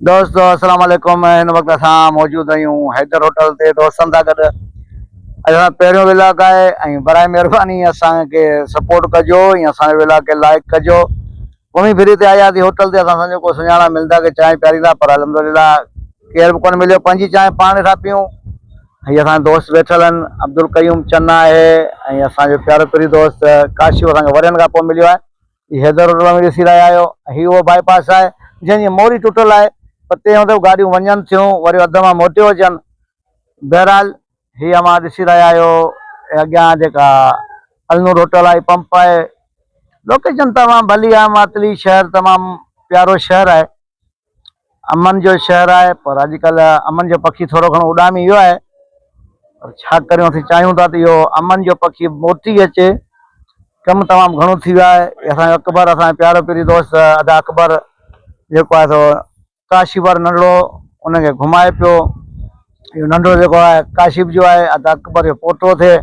दोस्तों अस्सलाम वालेकुम। इन वक्त असां मौजूद आहियूं हैदर होटल ते दोस्तनि सां गॾु। असां पहिरियों व्लॉग आहे ऐं बराए महिरबानी असांखे सपोर्ट कजो ऐं असांजे व्लॉग खे लाइक कजो। घुमी फिरी ते आयासीं होटल ते, असां को सुञाणा मिलंदा कि चांहि पियारींदा, पर अल्हम्दुलिल्लाह केरु बि कोन मिलियो। पंहिंजी चांहि पाण था पियूं। ऐं असांजा दोस्त वेठल आहिनि, अब्दुल कयूम चन्ना आहे ऐं असांजो प्यारो प्री दोस्त काशिफ असांखे वरनि खां पोइ मिलियो आहे। हीउ हैदर होटल में ॾिसी रहिया आहियो। हीउ उहो बाईपास आहे जंहिंजी मोरी टुटल आहे, पर तंहिं हूंदे बि गाॾियूं वञनि थियूं, वरी अध मां मोटियो अचनि। बहरहाल हीअ मां ॾिसी रहिया आहियो, अॻियां जेका अलनूर होटल आहे, पंप आहे। लोकेशन तमामु भली आहे। मातली शहर तमामु प्यारो शहर आहे, अमन जो शहर आहे। पर अॼुकल्ह अमन जो पखी थोरो घणो उॾामी वियो आहे, पर छा करियूं, असीं चाहियूं था त इहो अमन जो पखी मोटी अचे। कमु तमामु घणो थी वियो आहे। असांजो अकबर, असांजो प्यारो प्री दोस्त अदा अकबर जेको आहे सो काशिफ नंढड़ो उनखे घुमाए पियो। इहो नंढड़ो जेको आहे काशिफ जो आहे, अदा अकबर जो पोटो थिए।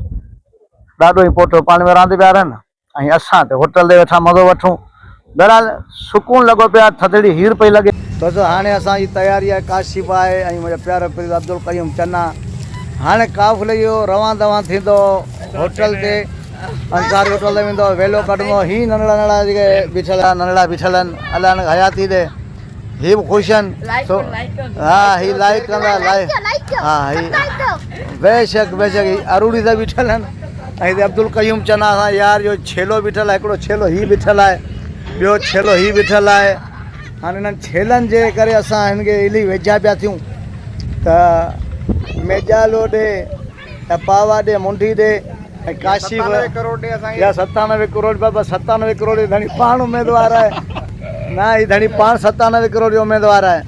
ॾाढो ई पोटो पाण में रांदि पिया रहनि ऐं असां त होटल ते वेठा मज़ो वठूं। बहरहाल सुकून लॻो पियो आहे, थधिड़ी हीर पई लॻे। दोस्तों हाणे असांजी तयारी आहे, काशिफ आहे ऐं मुंहिंजो प्यारो प्री अब्दुल कयूम चन्ना। हाणे काफ़िले इहो रवां दवां थींदो होटल ते, अंसारी होटल ते वेंदो, वेलो कढंदो। हीअ नंढड़ा नंढड़ा जेके बीठल आहे, नंढड़ा बीठल आहिनि, अलाह हिन हयाती ॾे। ही बि ख़ुशि आहिनि। हाँ ही लाइक कंदा, लाइक। हाँ ही बेशक बेशक ही अरूड़ी ते बीठल आहिनि। ऐं हिते अब्दुल कयूम चन्ना सां यार जो छेलो बीठल आहे, हिकिड़ो छेलो ही बीठल आहे, ॿियो छेलो ही बीठल आहे। हाणे हिननि छेलनि जे करे असां हिन खे इली वेझा पिया थियूं त मेजालो ॾे या पावा ॾे, मुंडी ॾे ऐं काशिफ या 97 करोड़। बाबा 97 करोड़ धणी पाण उम्मीदवार आहे ना, ही धणी पाण 97 करोड़ जो उम्मीदवार आहे।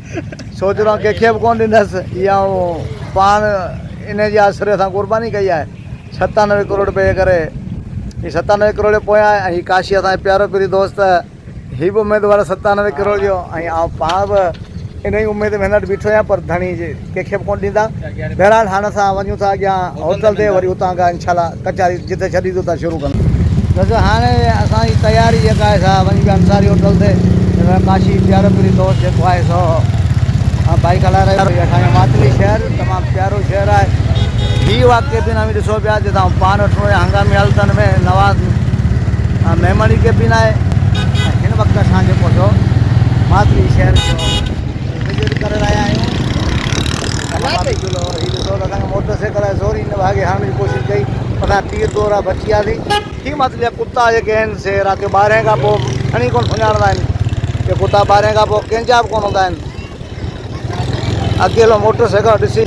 सोच रहा हूँ कंहिंखे बि कोन ॾींदसि, इहा पाण इन जे आसिरे सां क़ुर्बानी कई आहे 97 करोड़ रुपए करे। ही 97 करोड़ जो पोयां आहे। ऐं काशी असांजो प्यारो प्री दोस्त, ही बि उम्मीदवार 97 करोड़ जो, ऐं पाण बि इन ई उमेद में हिन बीठो आहियां, पर धणी कंहिंखे बि कोन ॾींदा। बहरहाल हाणे असां वञूं था अॻियां होटल ते, वरी उतां खां इंशाल्लाह कचारी जिते छॾी थो था शुरू कंदा। बसि हाणे असांजी तयारी जेका आहे सा वञी पिया अंसारी होटल ते। काशी प्यारो प्री दोस्त जेको आहे सो बाइक हलाए रहियो आहे। असांजो मातली शहर तमामु प्यारो शहर आहे। हीअ उहा केबिन में ॾिसो पिया जितां पान वठिणो आहे हंगामी हालतुनि में, नवाज़ महिमानी केबिन आहे। ऐं हिन वक़्तु असां जेको सो मातली शहर जो विज़िट करे रहिया आहियूं। हीअ ॾिसो त असांखे मोटरसाइकिल आहे ज़ोरी न भागे हणण जी कोशिशि कई, पर तीर दोरा बची वियासीं। हीअ मातली कुता जेके आहिनि से राति जो 12 खां पोइ खणी कोन सुञाणंदा आहिनि। ये कुत्ता 12 खां पोइ कंहिंजा बि कोन हूंदा आहिनि। अकेलो मोटरसाइकिल ॾिसी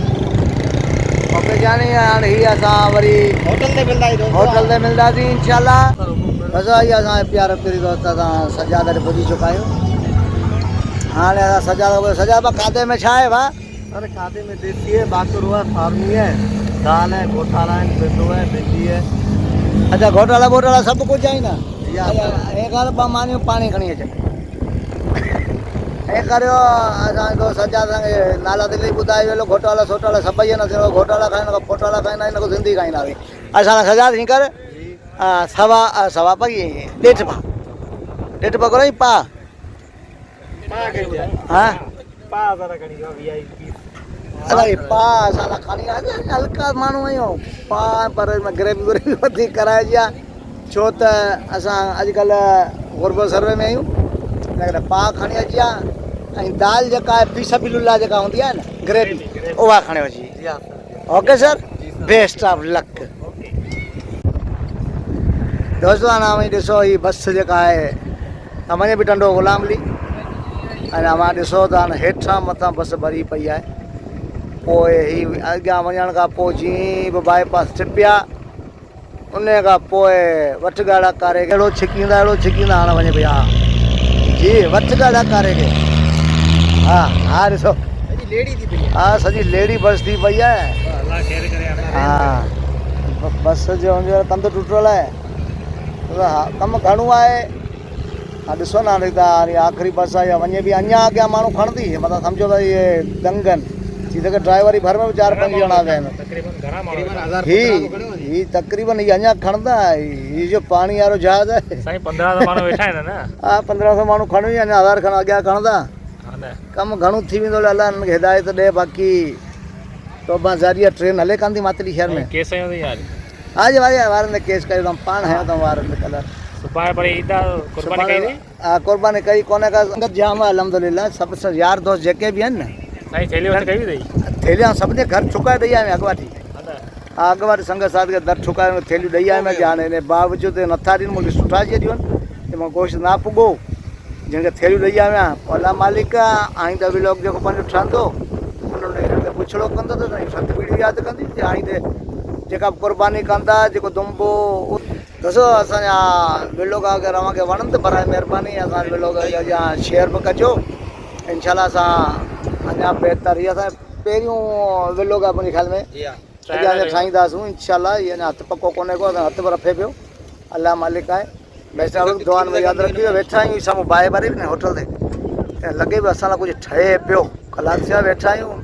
मूंखे ॼाणी हाणे हीअ असां वरी होटल ते मिलंदासीं इंशाल्लाह। असां इहा असांजे प्यारे प्री दोस्त असां सजाद ते पुॼी चुका आहियूं। हाणे असां सजाद खाधे में छा आहे भाउ? अरे खाते में देसी है, बाकरू है, फार्मी है, दाल है, घोटाला है, बिंदु है, भिंडी है। अच्छा घोटाला वोटाला सभु कुझु आहे न? एक ॿ मानियूं पाणी खणी अच। ऐं करियो असांजो दोस्त सजाद असांखे नाला दिल्ली ॿुधाए वेलो, घोटाला सोटाला सभई न थींदो। घोटाला खाईंदा, फोटाला खाईंदा, हिन को सिंधी खाईंदासीं। असां सजाद हीअं कर सवा पई ॾेढ पा करो पा। हाँ अलाए पा असां खणी हल्का माण्हू आहियूं पा, पर ग्रेवी व्रेवी वधीक कराइजी आहे, छो त असां अॼुकल्ह गुरबत सर्वे में आहियूं। इन पा खणी अची आहे ऐं दाल जेका आहे पीसबिलुल्ला जेका हूंदी आहे न ग्रेवी, उहा खणी अची। Okay sir, best of luck. दोस्तों हाणे ॾिसो हीअ बस जेका आहे वञे बि टंडो गुलाम अली। अञा मां ॾिसो त हाणे हेठां मथां बस भरी पई आहे। पोइ ही अॻियां वञण खां पोइ जीअं बि बाईपास टिपिया, उन खां पोइ वठगाड़ा कारे अहिड़ो छिकींदा हाणे वञे पई। हा जी वठगाड़ा कारे खे। हा हा ॾिसो हा सॼी लेडी बस थी पई आहे। हा बस जो कंध टुटल आहे, कमु घणो आहे। हा ॾिसो न हाणे आख़िरी बस आहे, वञे बि अञा अॻियां माण्हू खणंदी, मतिलबु सम्झो त इहे दंगनि थी सघे। ड्राइवर ई भर में 4-5 ॼणा विया आहिनि। ही तक़रीबन ही अञा खणंदा। ही जो पाणी वारो जहाज आहे, 1500 माण्हू वेठा आहिनि न। हा 1500 माण्हू खणी अञा 1000 खण अॻियां खणंदा। कम घणो थी वेंदो अलाह हिनखे हिदायत ॾे बाक़ी तौबा ज़ारिया ट्रेन हले कान थी मातली शहर में केस आयो थी यार आज वारनि ने केस कयो अथऊं पाण हयो अथऊं वारनि ने कल्ह सुभाणे पड़ी ईदा कुर्बानी कई थी हा कुर्बानी कई कोन्हे का संगत जाम आहे अलहमदुलिल्लाह सभु यार दोस्त जेके बि आहिनि न साईं थैली वठी कई अथई थेलियां सभिनी घर छुकाए ॾेई आया अॻवाठी हा अॻवाठी संगत साथ खे दर छुकाए थेलियूं ॾेई आया कि हाणे हिन बावजूदि नथा ॾियनि मूंखे सुठा अची ॾियनि त मां गोश्त ना पुॻो जिनखे थेलियूं ॾेई आया पोइ अलाह मालिक आईंदा विलोक जेको पंहिंजो ठहंदो उन्हनि हिनखे पुछड़ो कंदो त सत पीढ़ी यादि कंदी आईंदे जेका बि कुर्बानी कंदा जेको दुंबो ॾिसो असांजा विलोक अगरि अव्हांखे वणनि त बराए महिरबानी असांजे विलोक जा शेयर बि कजो इनशाला असां अञा बहितर इहा असां पहिरियों विलोक आहे मुंहिंजे ख्याल में अॻियां ठाहींदासीं इनशाला इहे अञा हथु पको कोन्हे को असां हथु बि रफे पियो अलाह मालिक आहे वैसे दुआनि में यादि रखी वेठा आहियूं साम्हूं बाहि बारे बि न होटल ते ऐं लॻे पियो असां लाइ कुझु ठहे पियो कलाक थिया वेठा आहियूं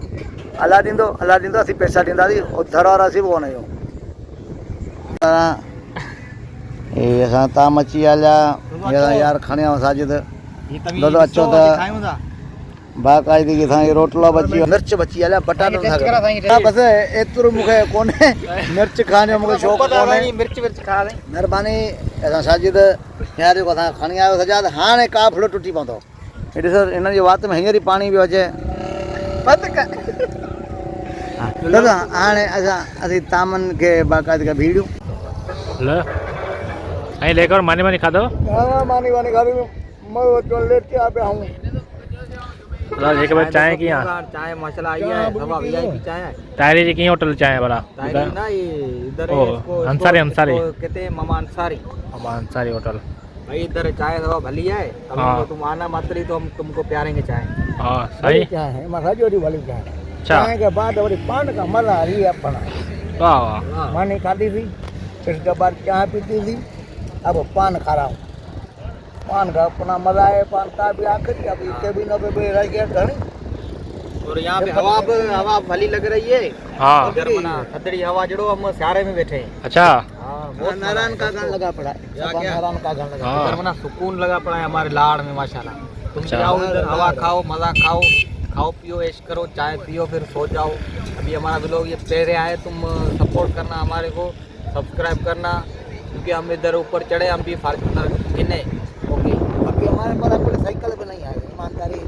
अलाह ॾींदो असीं पैसा ॾींदासीं दर वारा असीं बि कोन आहियूं हे असां ताम अची हलिया यार खणिया साजिद दादा अचो त बाक़ाइदगी की असांखे रोटला बची मिर्च बची हलिया पटाटा बसि एतिरो मूंखे कोन्हे मिर्च खाइण जो मूंखे शौक़ु कोन्हे मिर्च खा दे महिरबानी असां साजिद यार जेको असां खणी आयो सजाद हाणे काफ़िलो टुटी पवंदो हे ॾिसो हिननि जी वात में हींअर ई पाणी पियो अचे दादा हाणे असीं तामनि खे बाक़ाइदगी भीड़ियूं ल ऐं लेकर मानी मानी खाधो मानी वानी खाधी लेट के आ पिया हूं एक बार चाय की यहाँ चाय माशाल्लाह आई है हवा वीआईपी चाय है तायरी जी की होटल चाय बड़ा तायरी ना ये इधर ओ, अंसारी कहते हैं मामा अंसारी अंसारी होटल भाई इधर चाय हवा भली है अब हाँ। तुम आना मात्री तो हम तुमको प्यारेंगे चाय हाँ सही क्या है मसा जोड़ी वाली क्या है अच्छा चाय के बाद और पान का मजा आ रही है अपना वाह वाह मानी खाती थी इसके बाद चाय पीती थी अब पान खा रहा हूँ पान का अपना मजा है पान का भी आखिर अभी केबिनों पे भी रह गया घनी और यहाँ पे हवा भली लग रही है हाँ इधर मना थदड़ी हवा जड़ो हम सारे में बैठे हैं अच्छा बहुत नारायण का गान लगा पड़ा है नारायण का गान लगा हाँ इधर मना सुकून लगा पड़ा है हमारे लाड़ में माशाल्लाह तुम अच्छा। जाओ इधर हवा खाओ मजा खाओ पियो ऐश करो चाय पियो फिर सो जाओ अभी हमारा व्लॉग ये पहले आए तुम सपोर्ट करना हमारे को सब्सक्राइब करना क्योंकि हम इधर ऊपर चढ़े हम भी फार्चूनर गिने ओके अभी हमारे पास अपने साइकिल भी नहीं आए ईमानदारी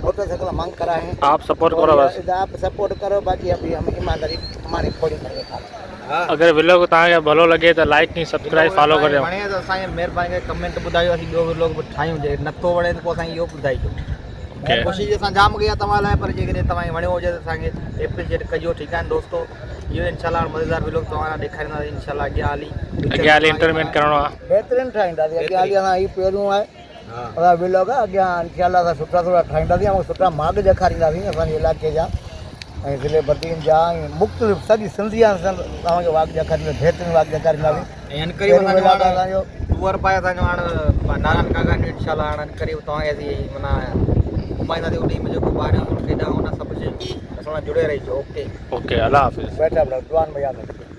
मोटरसाइकिल मांग करा है आप सपोर्ट करो बस आप सपोर्ट करो बाकी अभी हम ईमानदारी हमारी थोड़ी करके खा अगर व्लॉग तव्हांखे भलो लॻे त लाइक नहीं सब्सक्राइब फॉलो करियो वणे त असांखे महिरबानी करे कमेंट ॿुधायो असीं ॿियो व्लॉग बि ठाहियूं जे नथो वणे त पोइ असांखे इहो ॿुधाइजो कोशिशि असां जाम कई आहे तव्हां लाइ पर जेकॾहिं तव्हांखे वणियो हुजे त असांखे एप्रिशिएट कजो ठीकु आहे दोस्तो इहो इनशाला मज़ेदार व्लॉग तव्हां लाइ ॾेखारींदासीं इनशाला अॻियां हली इंटरमेंट करिणो आहे बहितरीनु ठाहींदासीं अॻियां हली असां हीउ पहिरियों आहे असां व्लॉग अॻियां इनशाला असां सुठा सुठा ठाहींदासीं ऐं सुठा माग ॾेखारींदासीं असांजे इलाइक़े जा ऐं ज़िले बदीन जा ऐं मुख़्तलिफ़ सॼी सिंधी तव्हांखे वाग ॾेखारींदासीं बहितरीनु वाग ॾेखारींदासीं टूअर पाए असांजो हाणे नारायण काका इनशाला हाणे करीब तव्हांखे असीं माना घुमाईंदासीं उन में जेको ॿाहिरियां मुल्क हेॾां हुन सभु शयूं असां सां जुड़े रहिजो ओके ओके अल्लाह हाफ़िज़ बैठा दुआनि में यादि रखिजो